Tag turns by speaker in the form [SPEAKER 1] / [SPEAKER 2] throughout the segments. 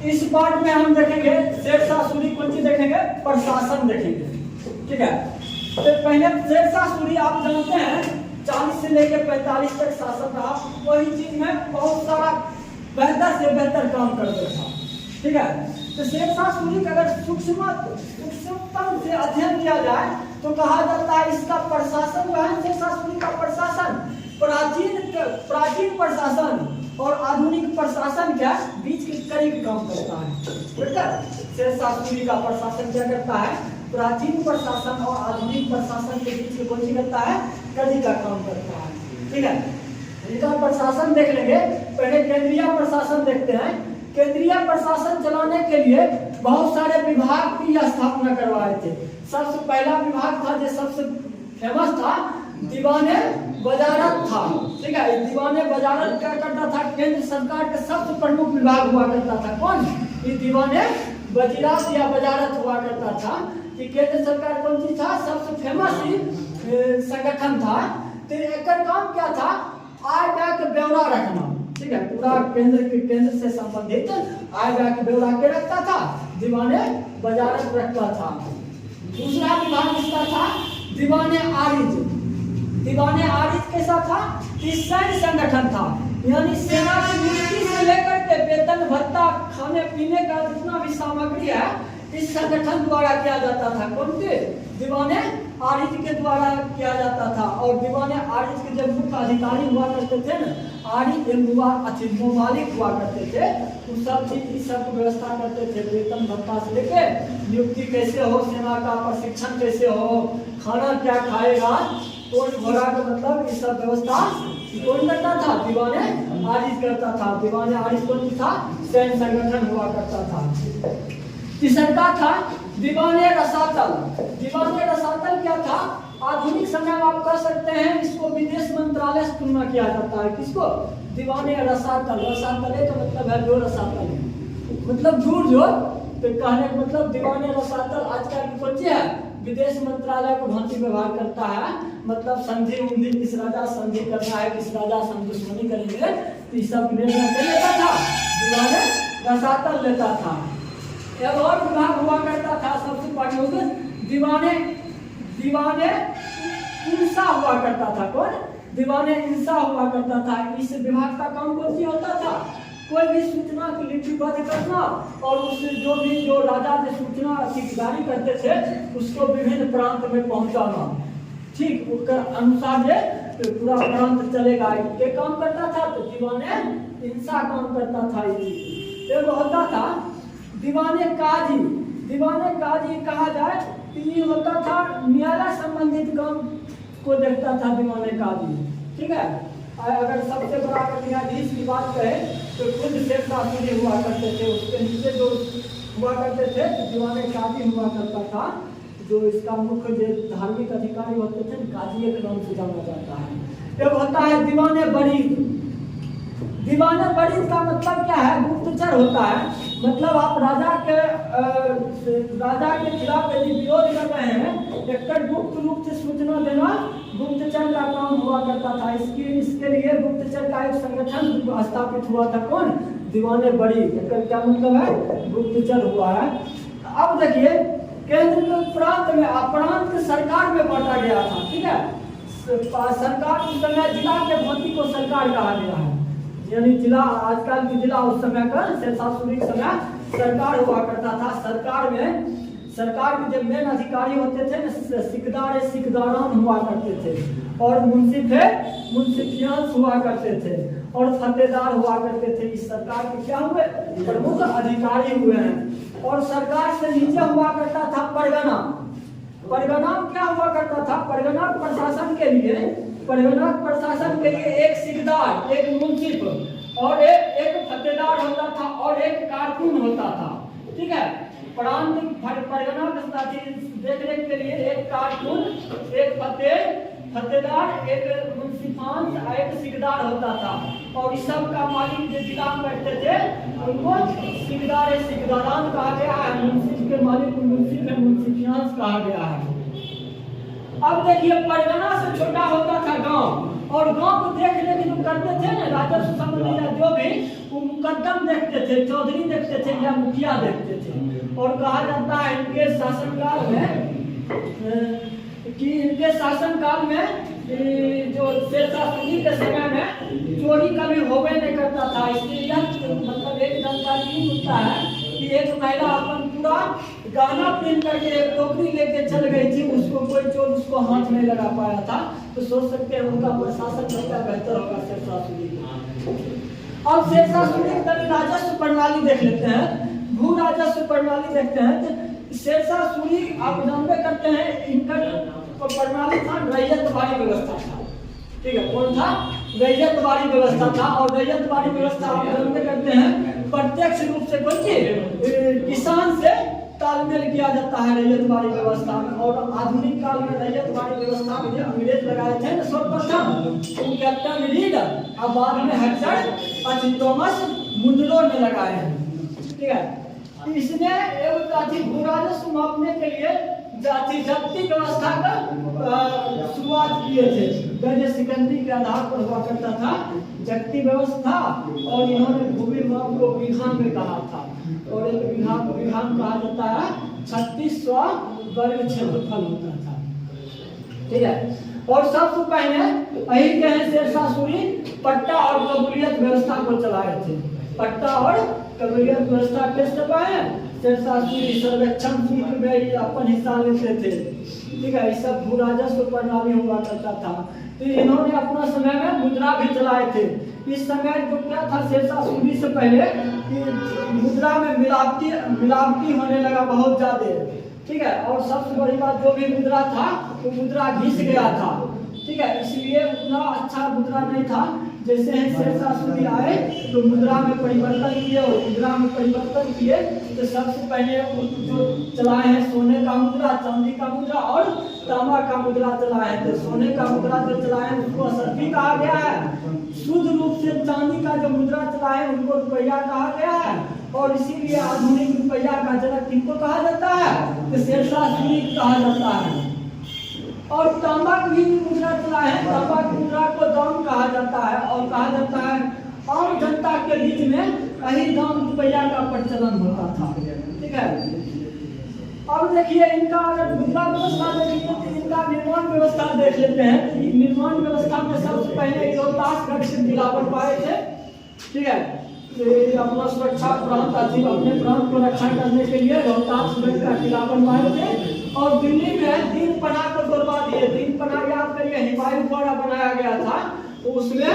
[SPEAKER 1] इस पार्ट में हम देखेंगे शेरशाह सूरी कौन चीज देखेंगे, प्रशासन देखेंगे। ठीक है, तो पहले शेरशाह सूरी आप जानते हैं 40 से लेकर 45 तक शासन रहा। वही चीज में बहुत सारा बेहतर से बेहतर काम करते था। ठीक है, तो शेरशाह सूरी का अगर सूक्ष्मतम से अध्ययन किया जाए तो कहा जाता है इसका प्रशासन जो है, शेरशाह सूरी का प्रशासन प्राचीन प्रशासन और आधुनिक प्रशासन के बीच के करीब काम करता है। शेरशाह सूरी का प्रशासन क्या करता है, प्राचीन प्रशासन और आधुनिक प्रशासन के बीच में कौन सी करता है, कड़ी का काम करता है। ठीक है, इनका प्रशासन देख लेंगे। पहले केंद्रीय प्रशासन देखते हैं। केंद्रीय प्रशासन चलाने के लिए बहुत सारे विभाग की स्थापना करवाए थे। सबसे पहला विभाग था जो सबसे फेमस था, दीवाने वजारत था। ठीक है, दीवाने वजारत क्या करता था, केंद्र सरकार का सबसे प्रमुख विभाग हुआ करता था। कौन, ये दीवाने वजीरात या वजारत हुआ करता था कि केंद्र सरकार कौन सी था, सबसे फेमस संगठन था। तो एक काम क्या था, आय व्यय का ब्यौरा रखना। ठीक है, पूरा केंद्र से संबंधित आय व्यय का ब्यौरा के रखता था, दीवाने वजारत रखता था। दूसरा विभाग इसका था दीवाने आरिज। दीवाने आरिज कैसा था, सैन्य संगठन था, यानी सेना की नियुक्ति से लेकर के वेतन भत्ता खाने पीने का जितना भी सामग्री है इस संगठन द्वारा किया जाता था। कौन के, दीवाने आरिज के द्वारा किया जाता था। और दीवाने आरिज के जब मुख्य अधिकारी हुआ करते थे ना, आरिज मालिक हुआ करते थे, उस सब चीज सब व्यवस्था करते थे, वेतन भत्ता से लेके नियुक्ति कैसे हो, सेना का प्रशिक्षण कैसे हो, खाना क्या खाएगा, कौन घोड़ा का मतलब इस सब व्यवस्था कौन करता था, दीवाने आरिज करता था। दीवाने आरिज कौन था, सैन्य संगठन हुआ करता था। तीसरा था दीवाने रसातल। दीवाने रसातल क्या था, आधुनिक समय में आप कह सकते हैं इसको विदेश मंत्रालय से तुलना किया जाता है। किसको, दीवाने रसातल। रसातल का मतलब है जो रसातल है, मतलब दूर जो, तो कहने का मतलब दीवाने रसातल आजकल की कौन सी है, विदेश मंत्रालय को भांति व्यवहार करता है। मतलब संधि उंधि, किस राजा संधि करना है, किस राजा से दुश्मनी करेंगे, तो इस सब निर्णय लेता था दीवाने रसातल लेता था। एक और विभाग हुआ करता था सबसे प्रमुख, दीवाने इंसा हुआ करता था। कौन, दीवाने इंसा हुआ करता था। इस विभाग का काम कौन सी होता था, कोई भी सूचना को लिपिबद्ध करना और उससे जो राजा ने सूचना की जारी करते थे उसको विभिन्न प्रांत में पहुंचाना। ठीक, उसका अनुसार ये पूरा प्रांत चलेगा, ये काम करता था। तो दीवाने इंसा काम करता था। ये होता था दीवाने काजी। दीवाने काजी कहा जाए तो ये होता था न्यायालय संबंधित काम को देखता था दीवाने काजी। ठीक है, अगर सबसे बड़ा न्यायाधीश की बात करें तो खुद शेरशाह सूरी हुआ करते थे, उसके नीचे जो हुआ करते थे तो दीवाने काजी हुआ करता था। जो इसका मुख्य जो धार्मिक अधिकारी होते थे काजी के नाम से जाना जाता है। एक होता है दीवाने बरीद। दीवाने बरीद का मतलब क्या है, गुप्तचर होता है। मतलब आप राजा के खिलाफ यदि विरोध कर रहे हैं, एक गुप्त रूप से सूचना देना गुप्तचर का काम हुआ करता था। इसके लिए गुप्तचर का एक संगठन स्थापित हुआ था। कौन, दीवाने बरीद। क्या मतलब है, गुप्तचर हुआ है। अब देखिए केंद्र के प्रांत में प्रांत सरकार में बांटा गया था। ठीक है, सरकार उस समय जिला के भांति को सरकार कहा गया है, यानी जिला आजकल की जिला उस समय का शेरशाह सूरी के समय सरकार हुआ करता था। सरकार के जो मेन अधिकारी होते थे ना, सिकदारान हुआ करते थे, और मुंसिफियांस हुआ करते थे, और फतेदार हुआ करते थे। इस सरकार के क्या हुए, प्रमुख अधिकारी हुए हैं। और सरकार से नीचे हुआ करता था परगना। परगना क्या हुआ करता था, परगना प्रशासन के लिए एक सिकदार, एक मुंसिफ और एक फतेदार होता था और एक कारकुन होता था। ठीक है, प्रांत परगना देखरेख के लिए एक कारकुन, एक फतेदार, एक मुंसिफान, एक सिकदार होता था। और इस सब का मालिक जो जिला में बैठते थे उनको सिकदारान कहा गया है। मुंसिफ के मालिक मुंसिफियांस कहा गया है। अब देखिए परगना से छोटा होता था गांव और गांव को देखने के जो करते थे ना राजस्व संबंधी या जो भी, वो मुकद्दम देखते थे, चौधरी देखते थे या मुखिया देखते थे। और कहा जाता है इनके शासनकाल में कि इनके शासनकाल में जो शेरशाह सूरी के समय में चोरी कभी होवे नहीं करता था। इसलिए मतलब एक जानकारी मिलता है कि एक महिला अपन पूरा गाना पहन करके एक टोकरी लेके चल गई थी, उसको कोई चोर उसको हाथ नहीं लगा पाया था। तो सोच सकते हैं उनका प्रशासन कितना बेहतर होगा शेरशाह सूरी का। अब शेरशाह सूरी की राजस्व प्रणाली देख लेते हैं, भू राजस्व प्रणाली देखते हैं। तो शेरशाह सूरी आप जानते करते हैं इनका प्रणाली था रैयतवाड़ी व्यवस्था था। ठीक है, कौन था? रैयतवाड़ी व्यवस्था था। और रैयतवाड़ी व्यवस्था आप जानते करते हैं प्रत्यक्ष रूप से कोई किसान से तालमेल किया जाता है रैयतवाड़ी व्यवस्था में। और आधुनिक काल में रैयतवाड़ी व्यवस्था में जो अंग्रेज लगाए थे ना सर्वप्रथम, कैप्टन रीड और बाद में हेक्टर थॉमस मुंडरो ने लगाए हैं। ठीक है, इसने एक जाति भू राजस्व मापने के लिए जाति जब्ती व्यवस्था का शुरुआत किए थे। गज सिकंदी के आधार पर हुआ करता था जब्ती व्यवस्था। और इन्होंने भूमि माप को बीघा में कहा था। और एक बीघा कहा जाता है 3600 वर्ग क्षेत्रफल होता था। ठीक है, और सबसे पहले यही के हैं शेरशाह सूरी पट्टा और कबूलियत व्यवस्था को चलाए थे। पट्टा और कबूलियत व्यवस्था कैसे चलाए? शेरशाह सूरी सर्वेक्षण शुल्क में अपन हिस्सा लेते थे। ठीक है, इस सब भू राजस्व प्रणाली हुआ करता था। तो इन्होंने अपना समय में मुद्रा भी चलाए थे। इस समय जो क्या था शेरशाह सूरी से पहले कि मुद्रा में मिलावटी होने लगा बहुत ज्यादा। ठीक है, और सबसे बड़ी बात जो भी मुद्रा था वो मुद्रा घिस गया था। ठीक है, इसलिए उतना अच्छा मुद्रा नहीं था। जैसे ही शेरशाह सूरी आए तो मुद्रा में परिवर्तन किए। और मुद्रा में परिवर्तन किए तो सबसे पहले जो चलाए हैं सोने का मुद्रा, चांदी का मुद्रा और तांबा का मुद्रा चलाए हैं। तो सोने का मुद्रा जो चलाए हैं उसको असरफी कहा गया है। शुद्ध रूप से चांदी का जो मुद्रा चलाए हैं उनको रुपया कहा गया है। और इसीलिए आधुनिक रुपया का जनक किनको कहा जाता है? तो शेरशाह सूरी कहा जाता है। और तांबा की मुद्रा चला है, तांबा की मुद्रा को दाम कहा जाता है। और कहा जाता है आम जनता के बीच में यही दाम रुपया का प्रचलन होता था। ठीक है, अब देखिए इनका अगर मुद्रा व्यवस्था देखिए तो इनका निर्माण व्यवस्था देख लेते हैं। निर्माण व्यवस्था में सबसे पहले रोहतासगढ़ से गिरावट पाए थे। ठीक है, अपना सुरक्षा प्रांत अपने प्रांत को रक्षा करने के लिए रोहतासगढ़ का किला बनवाए थे। और दिल्ली में दीन पनाह को तोड़वा दिए। दीन पनाह याद करिए हिमायू द्वारा बनाया गया था। तो उसमें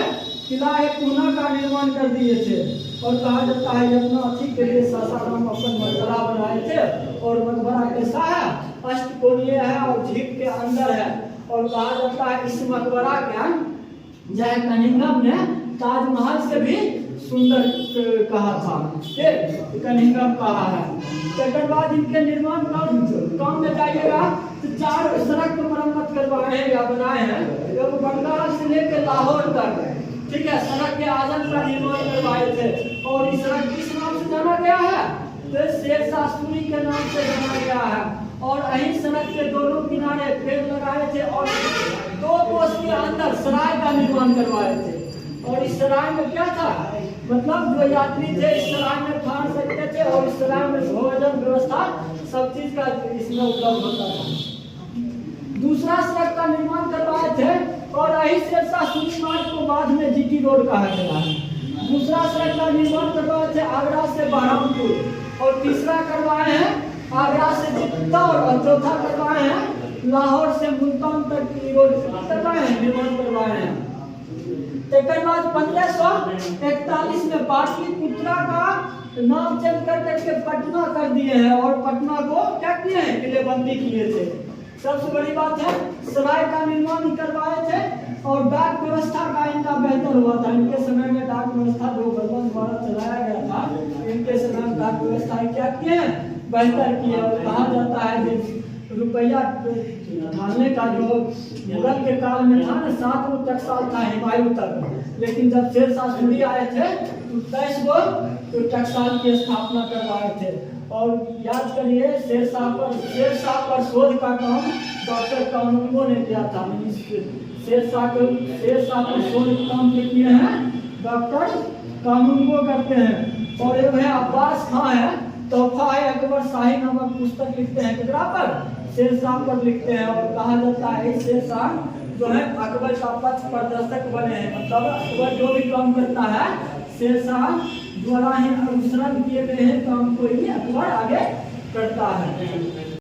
[SPEAKER 1] किला पूना का निर्माण कर दिए थे। और कहा जाता है यमुनाथी के लिए सासाराम अपन मकबरा बनाए थे। और मकबरा कैसा है? अष्टकोणीय है और झील के अंदर है। और कहा जाता है इस मकबरा का जय कनिंघम ने ताजमहल से भी सुंदर कहा था। कनिंघम कहा है। तकर बाद इनके निर्माण काम में जाइएगा तो 4 सड़क को मरम्मत करवाए हैं या बनाए हैं। जब बंगाल से लेकर लाहौर तक, ठीक है, सड़क के आजम का निर्माण करवाए थे। और इस सड़क किस नाम से जाना गया है? तो शेरशाह सूरी के नाम से जाना गया है। और यही सड़क के दोनों किनारे पेड़ लगाए थे और 2 कोस के अंदर सराय का निर्माण करवाए थे। और इस सराय में क्या था? मतलब जो यात्री थे इस सराय में ठहर सकते थे। और इस सराय में भोजन व्यवस्था सब चीज का इसमें उपलब्ध होता था। दूसरा सड़क का निर्माण करवाए थे। और यही शेरशाह सूरी मार्ग को बाद में जीटी रोड कहा गया है। दूसरा सड़क का निर्माण करवाए थे आगरा से बहरामपुर। और तीसरा करवाए हैं आगरा से चित्तौड़। और चौथा करवाए हैं लाहौर से मुल्तान तक की रोड करवाए हैं, निर्माण करवाए हैं। एक बाद 1541 में पाटलिपुत्रा का नाम चेंज करके पटना कर दिए हैं। और पटना को क्या किए हैं? किलेबंदी किए थे। सबसे बड़ी बात है सराय का निर्माण करवाए थे। और डाक व्यवस्था का इनका बेहतर हुआ था। इनके समय में डाक व्यवस्था जो बलबन द्वारा चलाया गया था, इनके समय में डाक व्यवस्था क्या किए? बेहतर किए। और कहा जाता है रुपया ढालने का जो मुगल के काल में था ना 7 गो टकसाल था हिमायू तक। लेकिन जब शेरशाह सूरी आए थे तो 23 गो तो टकसाल की स्थापना करवाए थे। और याद करिए शेरशाह पर शोध का काम डॉक्टर कानूनगो ने किया था। शेरशाह पर शोध काम जो किए हैं डॉक्टर कानूनगो करते हैं। और एक है अब्बास खां है, तोहफा है अकबर शाही नामक पुस्तक लिखते हैं, कितना पर? शेरशाह पर लिखते हैं। और कहा जाता है शेरशाह जो है अकबर का पथ प्रदर्शक बने हैं, मतलब अकबर जो भी काम करता है शेरशाह द्वारा ही अनुसरण किए गए हैं काम को ही अकबर आगे करता है।